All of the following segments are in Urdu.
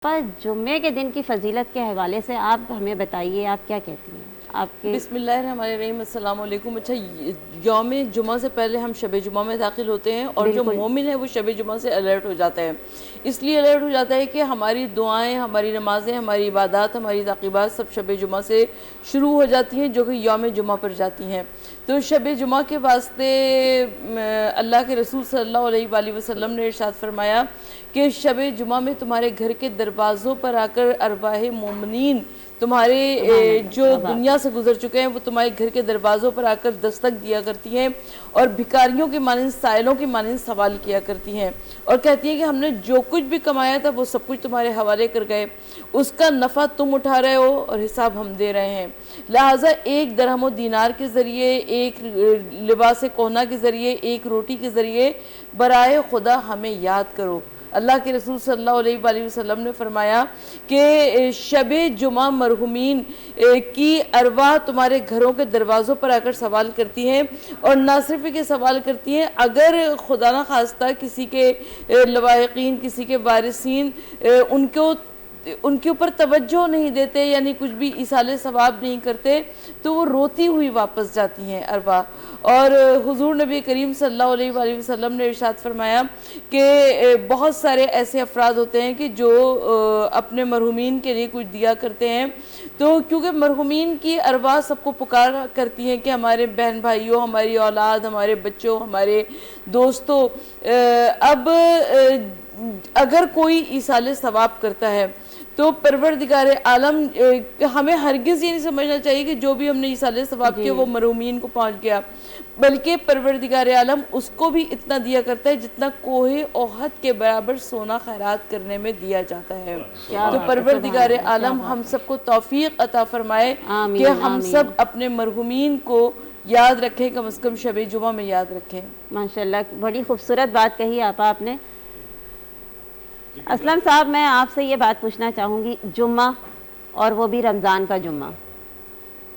پر جمعے کے دن کی فضیلت کے حوالے سے آپ ہمیں بتائیے، آپ کیا کہتی ہیں؟ آپ کے بسم اللہ الرحمن الرحیم، السلام علیکم۔ اچھا، یوم جمعہ سے پہلے ہم شب جمعہ میں داخل ہوتے ہیں، اور جو مومن ہے وہ شب جمعہ سے الرٹ ہو جاتا ہے۔ اس لیے الرٹ ہو جاتا ہے کہ ہماری دعائیں، ہماری نمازیں، ہماری عبادات، ہماری تعقیبات سب شب جمعہ سے شروع ہو جاتی ہیں، جو کہ یوم جمعہ پر جاتی ہیں۔ تو شب جمعہ کے واسطے اللہ کے رسول صلی اللہ علیہ وآلہ وسلم نے ارشاد فرمایا کہ شب جمعہ میں تمہارے گھر کے دروازوں پر آ کر ارواح مومنین، تمہارے جو دنیا سے گزر چکے ہیں، وہ تمہارے گھر کے دروازوں پر آ کر دستک دیا کرتی ہیں، اور بھکاریوں کے مانند، سائلوں کے مانند سوال کیا کرتی ہیں، اور کہتی ہیں کہ ہم نے جو کچھ بھی کمایا تھا وہ سب کچھ تمہارے حوالے کر گئے، اس کا نفع تم اٹھا رہے ہو اور حساب ہم دے رہے ہیں، لہٰذا ایک درہم و دینار کے ذریعے، ایک لباس کہنہ کے ذریعے، ایک روٹی کے ذریعے برائے خدا ہمیں یاد کرو۔ اللہ کے رسول صلی اللہ علیہ وآلہ وسلم نے فرمایا کہ شب جمعہ مرحومین کی ارواح تمہارے گھروں کے دروازوں پر آ کر سوال کرتی ہیں، اور نہ صرف کہ سوال کرتی ہیں، اگر خدا نہ خواستہ کسی کے لواحقین، کسی کے وارثین ان کے اوپر توجہ نہیں دیتے، یعنی کچھ بھی ایصال ثواب نہیں کرتے، تو وہ روتی ہوئی واپس جاتی ہیں ارواح۔ اور حضور نبی کریم صلی اللہ علیہ وآلہ وسلم نے ارشاد فرمایا کہ بہت سارے ایسے افراد ہوتے ہیں کہ جو اپنے مرحومین کے لیے کچھ دیا کرتے ہیں، تو کیونکہ مرحومین کی ارواح سب کو پکار کرتی ہیں کہ ہمارے بہن بھائیوں، ہماری اولاد، ہمارے بچوں، ہمارے دوستوں، اب اگر کوئی ایصال ثواب کرتا ہے تو پروردگار عالم، ہمیں ہرگز یہ نہیں سمجھنا چاہیے کہ جو بھی ہم نے ایصال ثواب کیا وہ مرحومین کو پہنچ گیا، بلکہ پروردگار عالم اس کو بھی اتنا دیا کرتا ہے جتنا کوہ احد کے برابر سونا خیرات کرنے میں دیا جاتا ہے۔ تو پروردگار عالم ہم سب کو توفیق عطا فرمائے کہ ہم سب اپنے مرحومین کو یاد رکھیں، کم از کم شب جمعہ میں یاد رکھیں۔ ماشاءاللہ، بڑی خوبصورت بات کہی آپ نے۔ اسلم صاحب، میں آپ سے یہ بات پوچھنا چاہوں گی، جمعہ اور وہ بھی رمضان کا جمعہ،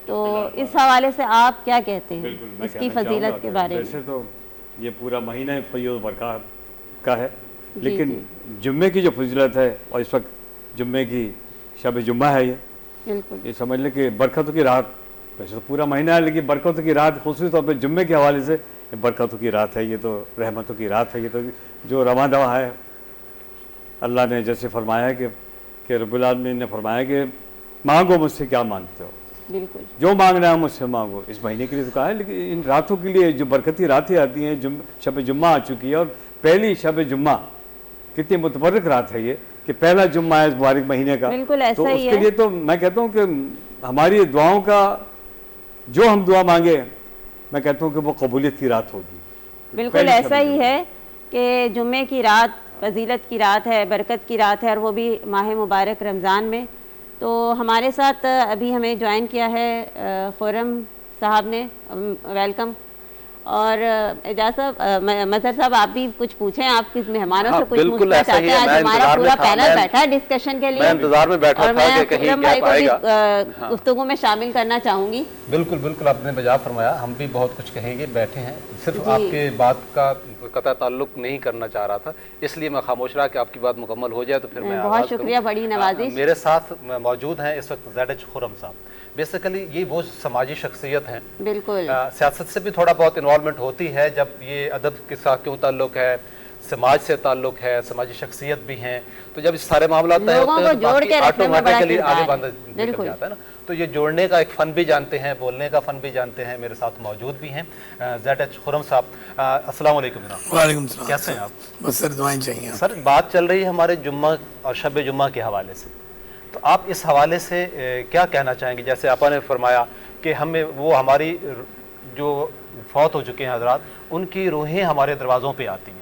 تو اس حوالے سے آپ کیا کہتے ہیں اس کی فضیلت کے بارے میں؟ ویسے تو یہ پورا مہینہ فیض و برکات کا ہے، لیکن جمعے کی جو فضیلت ہے، اور اس وقت جمعے کی شب جمعہ ہے، یہ سمجھ لیں کہ برکتوں کی رات، ویسے تو پورا مہینہ ہے لیکن برکتوں کی رات خصوصی طور پہ جمعے کے حوالے سے برکتوں کی رات ہے، یہ تو رحمتوں کی رات ہے، یہ تو جو رواں دواں ہے۔ اللہ نے جیسے فرمایا کہ رب العالمین نے فرمایا کہ مانگو مجھ سے کیا مانگتے ہو، بالکل جو مانگنا ہے مجھ سے مانگو۔ اس مہینے کے لیے تو کہا ہے، لیکن ان راتوں کے لیے جو برکتی راتیں آتی ہیں، شب جمعہ آ چکی ہے، اور پہلی شب جمعہ کتنی متبرک رات ہے یہ، کہ پہلا جمعہ ہے اس مبارک مہینے کا، تو اس کے لیے تو میں کہتا ہوں کہ ہماری دعاؤں کا جو ہم دعا مانگے، میں کہتا ہوں کہ وہ قبولیت کی رات ہوگی۔ بالکل ایسا ہی ہے کہ جمعے کی رات فضیلت کی رات ہے، برکت کی رات ہے، اور وہ بھی ماہ مبارک رمضان میں۔ تو ہمارے ساتھ ابھی ہمیں جوائن کیا ہے خرم صاحب نے، ویلکم۔ اور اعجاز صاحب، مظہر صاحب، آپ بھی کچھ پوچھیں، آپ کس مہمانوں سے کچھ پوچھنا چاہتے ہیں؟ آج ہمارا پورا پینل بیٹھا ہے ڈسکشن کے لیے، میں انتظار میں بیٹھا تھا کہ کہیں گیپ آئے گا، گفتگو میں شامل کرنا چاہوں گی۔ بالکل بالکل، آپ نے بجا فرمایا، ہم بھی بہت کچھ کہیں گے، بیٹھے ہیں، صرف آپ کے بات کا قطع تعلق نہیں کرنا چاہ رہا تھا، اس لیے میں خاموش رہا کہ آپ کی بات مکمل ہو جائے تو پھر میں بہت شکریہ، بڑی نوازش۔ میرے ساتھ موجود ہیں اس وقت ZH خرم صاحب۔ بیسیکلی یہ وہ سماجی شخصیت ہیں، بالکل سیاست سے بھی تھوڑا بہت انوالومنٹ ہوتی ہے، جب یہ ادب کے ساتھ کیوں تعلق ہے، سماج سے تعلق ہے، سماجی شخصیت بھی ہیں، تو جب اس سارے معاملات طے ہوتے ہیں تو باقی آٹومیٹکلی آگے بندہ نکل جاتا ہے نا۔ تو یہ جوڑنے کا ایک فن بھی جانتے ہیں، بولنے کا فن بھی جانتے ہیں، میرے ساتھ موجود بھی ہیں ZH خرم صاحب۔ السلام علیکم جناب۔ وعلیکم السلام۔ کیسے ہیں آپ؟ بس سر دعائیں چاہیے۔ سر، بات چل رہی ہے ہمارے جمعہ اور شب جمعہ کے حوالے سے، تو آپ اس حوالے سے کیا کہنا چاہیں گے؟ جیسے آپ نے فرمایا کہ ہمیں وہ ہماری جو فوت ہو چکے ہیں حضرات، ان کی روحیں ہمارے دروازوں پہ آتی ہیں،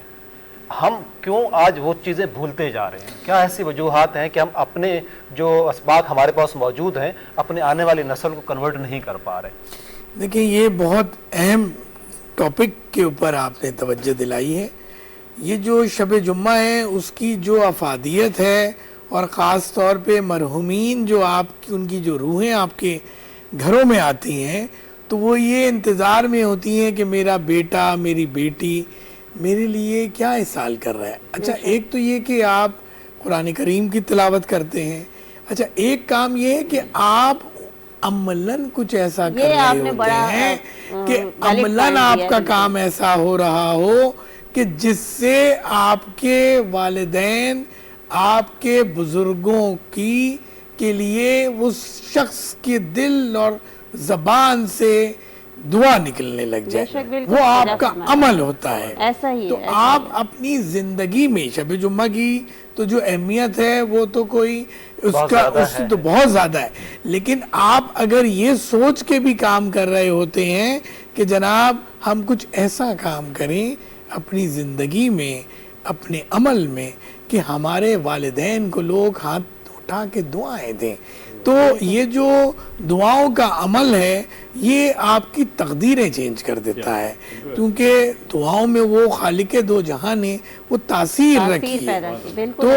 ہم کیوں آج وہ چیزیں بھولتے جا رہے ہیں؟ کیا ایسی وجوہات ہیں کہ ہم اپنے جو اسباق ہمارے پاس موجود ہیں اپنے آنے والی نسل کو کنورٹ نہیں کر پا رہے؟ دیکھیں، یہ بہت اہم ٹاپک کے اوپر آپ نے توجہ دلائی ہے۔ یہ جو شب جمعہ ہے اس کی جو افادیت ہے، اور خاص طور پہ مرحومین جو آپ کی، ان کی جو روحیں آپ کے گھروں میں آتی ہیں، تو وہ یہ انتظار میں ہوتی ہیں کہ میرا بیٹا، میری بیٹی میرے لیے کیا احسان کر رہا ہے۔ اچھا، ایک تو یہ کہ آپ قرآن کریم کی تلاوت کرتے ہیں. اچھا ایک کام یہ ہے کہ آپ عملاً کچھ ایسا کر رہے ہوتے ہیں کہ عملاً آپ کا کام ایسا ہو رہا ہو کہ جس سے آپ کے والدین آپ کے بزرگوں کے لیے اس شخص کے دل اور زبان سے دعا نکلنے لگ جائے, وہ آپ کا عمل ہوتا ہے. ایسا ہی تو آپ اپنی زندگی میں شب جمعہ کی تو جو اہمیت ہے وہ تو کوئی اس سے تو بہت زیادہ ہے, لیکن آپ اگر یہ سوچ کے بھی کام کر رہے ہوتے ہیں کہ جناب ہم کچھ ایسا کام کریں اپنی زندگی میں, اپنے عمل میں, کہ ہمارے والدین کو لوگ ہاتھ اٹھا کے دعائیں دیں, تو یہ جو دعاؤں کا عمل ہے یہ آپ کی تقدیریں چینج کر دیتا ہے, کیونکہ دعاؤں میں وہ خالق دو جہاں نے وہ تاثیر رکھی ہے. تو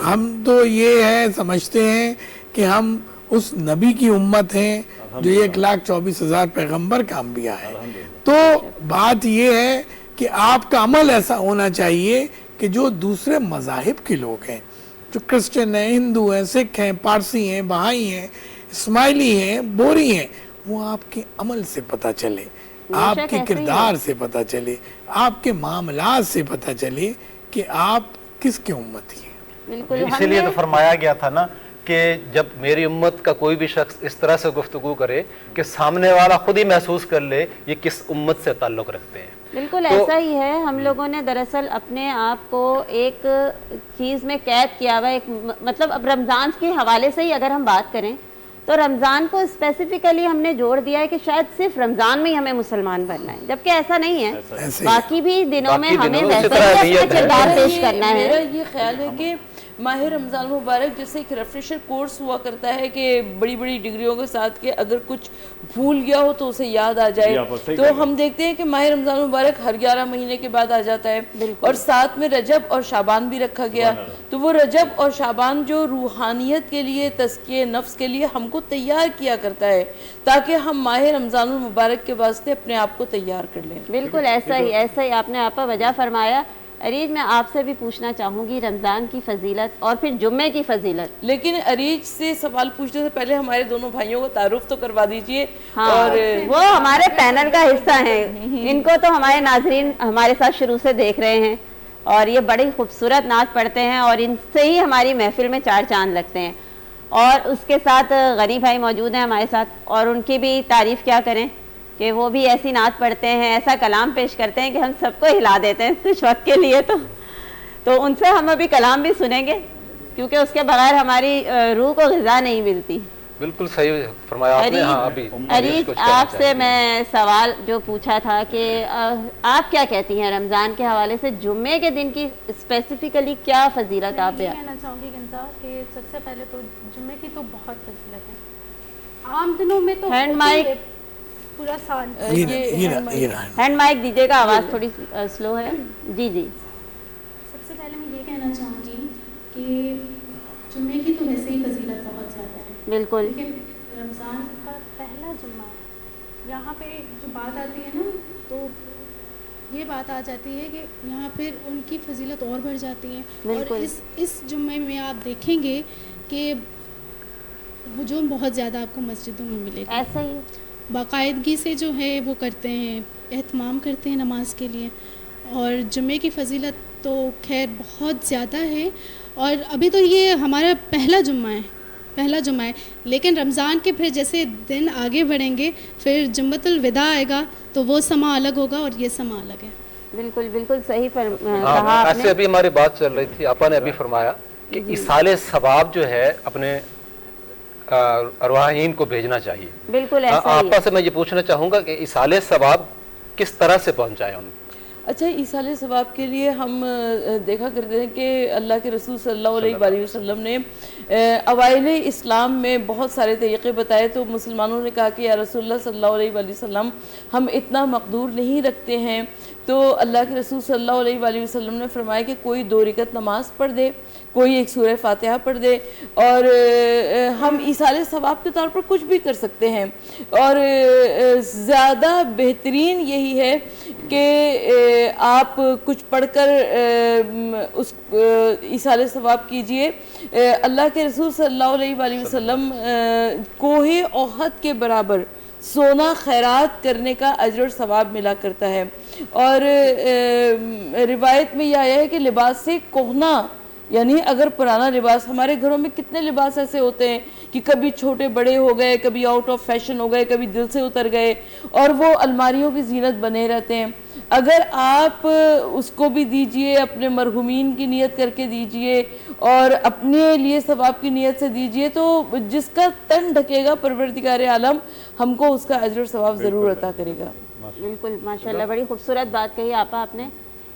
ہم تو یہ ہے سمجھتے ہیں کہ ہم اس نبی کی امت ہیں جو 1,24,000 پیغمبر کا انبیاء ہے. تو بات یہ ہے کہ آپ کا عمل ایسا ہونا چاہیے کہ جو دوسرے مذاہب کے لوگ ہیں, جو کرسچن ہیں, ہندو ہیں, سکھ ہیں, پارسی ہیں, بہائی ہیں, اسماعیلی ہیں, بوری ہیں, وہ آپ کے عمل سے پتہ چلے, آپ کے کردار سے پتہ چلے, آپ کے معاملات سے پتہ چلے کہ آپ کس کے امتی ہیں. اسی لیے تو فرمایا گیا تھا نا کہ جب میری امت کا کوئی بھی شخص اس طرح سے گفتگو کرے کہ سامنے والا خود ہی محسوس کر لے یہ کس امت سے تعلق رکھتے ہیں. بالکل ایسا ہی ہے. ہم لوگوں نے دراصل اپنے آپ کو ایک چیز میں قید کیا ہوا ہے, مطلب اب رمضان کے حوالے سے ہی اگر ہم بات کریں تو رمضان کو اسپیسیفکلی ہم نے جوڑ دیا ہے کہ شاید صرف رمضان میں ہی ہمیں مسلمان بننا ہے, جبکہ ایسا نہیں ہے, باقی بھی دنوں میں ہمیں ویسے ہی اپنا کردار پیش کرنا ہے. میرا یہ خیال ہے کہ ماہ رمضان مبارک جیسے ایک ریفریشر کورس ہوا کرتا ہے کہ بڑی بڑی ڈگریوں کے ساتھ کہ اگر کچھ بھول گیا ہو تو اسے یاد آ جائے, تو ہم دیکھتے ہیں کہ ماہ رمضان مبارک ہر 11 مہینے کے بعد آ جاتا ہے, اور ساتھ میں رجب اور شعبان بھی رکھا گیا. تو وہ رجب اور شعبان جو روحانیت کے لیے, تزکیہ نفس کے لیے ہم کو تیار کیا کرتا ہے تاکہ ہم ماہ رمضان المبارک کے واسطے اپنے آپ کو تیار کر لیں. بالکل ایسا ہی آپ نے آپا وجہ فرمایا. عریج میں آپ سے بھی پوچھنا چاہوں گی رمضان کی فضیلت اور پھر جمعے کی فضیلت, لیکن عریج سے سوال پوچھنے سے پہلے ہمارے دونوں بھائیوں کو تعارف تو کروا دیجئے. اور وہ ہمارے پینل کا حصہ ہیں, ان کو تو ہمارے ناظرین ہمارے ساتھ شروع سے دیکھ رہے ہیں اور یہ بڑی خوبصورت نعت پڑھتے ہیں اور ان سے ہی ہماری محفل میں 4 چاند لگتے ہیں. اور اس کے ساتھ غنی بھائی موجود ہیں ہمارے ساتھ, اور ان کی بھی تعریف کیا کریں کہ وہ بھی ایسی نعت پڑھتے ہیں, ایسا کلام پیش کرتے ہیں کہ ہم سب کو ہلا دیتے ہیں کچھ وقت کے لیے. تو ان سے ہم ابھی کلام بھی سنیں گے کیونکہ اس کے بغیر ہماری روح کو غذا نہیں ملتی. بالکل صحیح فرمایا آپ نے. ہاں ابھی عریج آپ سے میں سوال جو پوچھا تھا کہ آپ کیا کہتی ہیں رمضان کے حوالے سے جمعے کے دن کی اسپیسیفکلی کیا فضیلت آپ یہ کہنا چاہوں گی گنزا کہ سب سے پہلے تو جمعے کی تو بہت فضیلت ہے. عام دنوں میں تو ہینڈ مائک پورا سال ہینڈ مائک دیجیے گا, آواز تھوڑی سلو ہے. جی جی سب سے پہلے میں یہ کہنا چاہوں گی کہ جمعے کی تو ویسے ہی فضیلت بہت زیادہ ہے. بالکل. لیکن رمضان کا پہلا جمعہ یہاں پہ جو بات آتی ہے نا تو یہ بات آ جاتی ہے کہ یہاں پھر ان کی فضیلت اور بڑھ جاتی ہے. اور اس جمعے میں آپ دیکھیں گے کہ ہجوم بہت زیادہ آپ کو مسجدوں میں ملے گا. ایسا ہی باقاعدگی سے جو ہے وہ کرتے ہیں, اہتمام کرتے ہیں نماز کے لیے. اور جمعے کی فضیلت تو خیر بہت زیادہ ہے, اور ابھی تو یہ ہمارا پہلا جمعہ ہے, لیکن رمضان کے پھر جیسے دن آگے بڑھیں گے پھر جمعۃ الوداع آئے گا تو وہ سما الگ ہوگا اور یہ سما الگ ہے. بالکل بالکل صحیح کہا آپ نے. ایسے ابھی ہماری بات چل رہی تھی, آپا نے ابھی فرمایا کہ ایصال ثواب جو ہے اپنے ارواحین کو بھیجنا چاہیے. بالکل ایسا ہی. آپا سے میں یہ پوچھنا چاہوں گا کہ ایصال ثواب کس طرح سے پہنچائے ان کو؟ اچھا, ایصال ثواب کے لیے ہم دیکھا کرتے ہیں کہ اللہ کے رسول صلی اللہ علیہ وآلہ وسلم نے اوائل اسلام میں بہت سارے طریقے بتائے. تو مسلمانوں نے کہا کہ یا رسول اللہ صلی اللہ علیہ وآلہ وسلم ہم اتنا مقدور نہیں رکھتے ہیں. تو اللہ کے رسول صلی اللہ علیہ وآلہ وسلم نے فرمایا کہ کوئی 2 رکعت نماز پڑھ دے, کوئی ایک سورہ فاتحہ پڑھ دے, اور ہم ایصال ثواب کے طور پر کچھ بھی کر سکتے ہیں. اور زیادہ بہترین یہی ہے کہ آپ کچھ پڑھ کر اس ایصال ثواب کیجئے. اللہ کے رسول صلی اللہ علیہ وآلہ وسلم کوہ احد کے برابر سونا خیرات کرنے کا اجر اور ثواب ملا کرتا ہے. اور روایت میں یہ آیا ہے کہ لباس سے کہنا، یعنی اگر پرانا لباس، ہمارے گھروں میں کتنے لباس ایسے ہوتے ہیں کہ کبھی چھوٹے بڑے ہو گئے، کبھی آؤٹ آف فیشن ہو گئے، کبھی دل سے اتر گئے اور وہ الماریوں کی زینت بنے رہتے ہیں. اگر آپ اس کو بھی دیجئے، اپنے مرحومین کی نیت کر کے دیجئے اور اپنے لیے ثواب کی نیت سے دیجئے، تو جس کا تن ڈھکے گا پروردگار عالم ہم کو اس کا اجر و ثواب ضرور عطا کرے گا. بالکل ماشاءاللہ، بڑی خوبصورت بات کہی آپ نے.